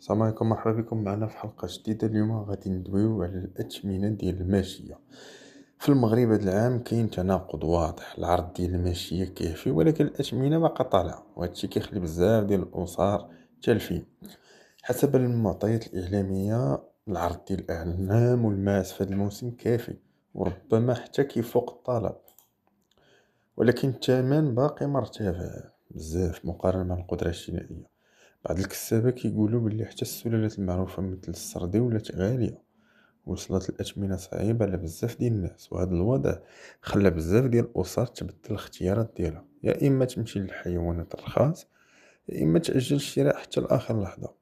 السلام عليكم، مرحبا بكم معنا في حلقة جديدة. اليوم غادي ندويو على الأثمنة ديال الماشية. في المغرب هذا العام كاين تناقض واضح، العرض ديال الماشية كيفي ولكن الأثمنة باقا طالعة، وهذا الشيء كيخلي بزاف ديال الأسر تالفين. حسب المعطيات الإعلامية العرض ديال الأعلام والماس في هذا الموسم كافي، وربما حتى كيفوق الطلب، ولكن الثمن باقي مرتفع بزاف مقارنة مع القدرة الشرائية. بعض الكسابة كيقولوا بلي حتى السلالات المعروفة مثل السردي ولات غالية، وصلت الأثمنة صعيبة على بزاف ديال الناس، وهذا الوضع خلى بزاف ديال الأسر تبدل الاختيارات ديالها، يا إما تمشي للحيوانات الرخاص يا إما تأجل الشراء حتى لآخر لحظة.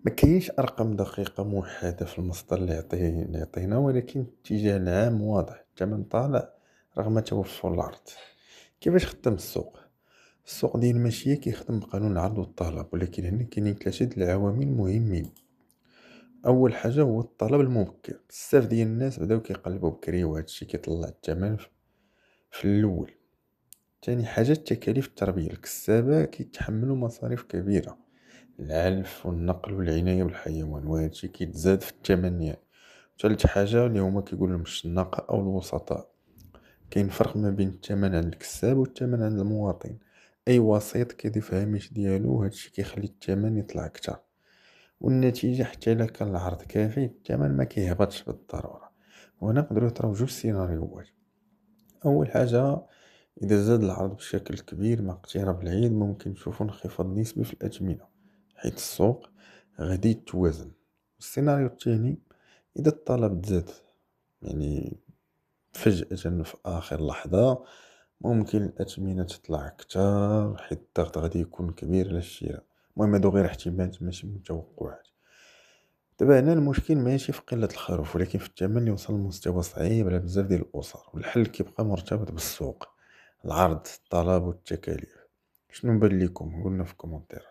ما كاينش أرقام دقيقة موحدة في المصدر اللي يعطينا، ولكن الاتجاه العام واضح، الثمن طالع رغم توفر العرض. كيفاش خدام السوق؟ السوق ديال الماشية كيخدم بقانون العرض والطلب، ولكن هنا كاينين 3 د العوامل مهمين. اول حاجه هو الطلب المبكر، بزاف ديال الناس بداو كيقلبوا بكري، وهذا الشيء كيطلع الثمن في الاول. ثاني حاجه التكاليف التربيه، الكسابه كيتحملوا مصاريف كبيره، العلف والنقل والعنايه بالحيوان، وهذا الشيء كيتزاد في الثمن نهائي. ثالث حاجه اللي هما كيقولوا المشنقه او الوسطاء، كاين فرق ما بين الثمن عند الكساب والثمن عند المواطن. اي وسيط كيضيف هامش ديالو، وهذا الشيء كيخلي الثمن يطلع اكثر، والنتيجه حتى الا كان العرض كافي الثمن ما كيهبطش بالضروره. وهنا نقدروا نطراو جوج سيناريوهات. اول حاجه، اذا زاد العرض بشكل كبير مع اقتراب العيد ممكن نشوفوا انخفاض نسبي في الاثمنه، حيث السوق غادي يتوازن. السيناريو الثاني، اذا الطلب تزاد يعني فجأة في آخر لحظة، ممكن الأثمنة تطلع أكتر حيت الضغط غادي يكون كبير على الشراء. المهم هادو غير احتمالات ماشي متوقعات. دابا هنا المشكل ماشي في قلة الخروف، ولكن في الثمن اللي وصل لمستوى صعيب على بزاف ديال الأسر، والحل كيبقى مرتبط بالسوق، العرض، الطلب والتكاليف. شنو بان ليكم؟ قولنا في الكومنتير.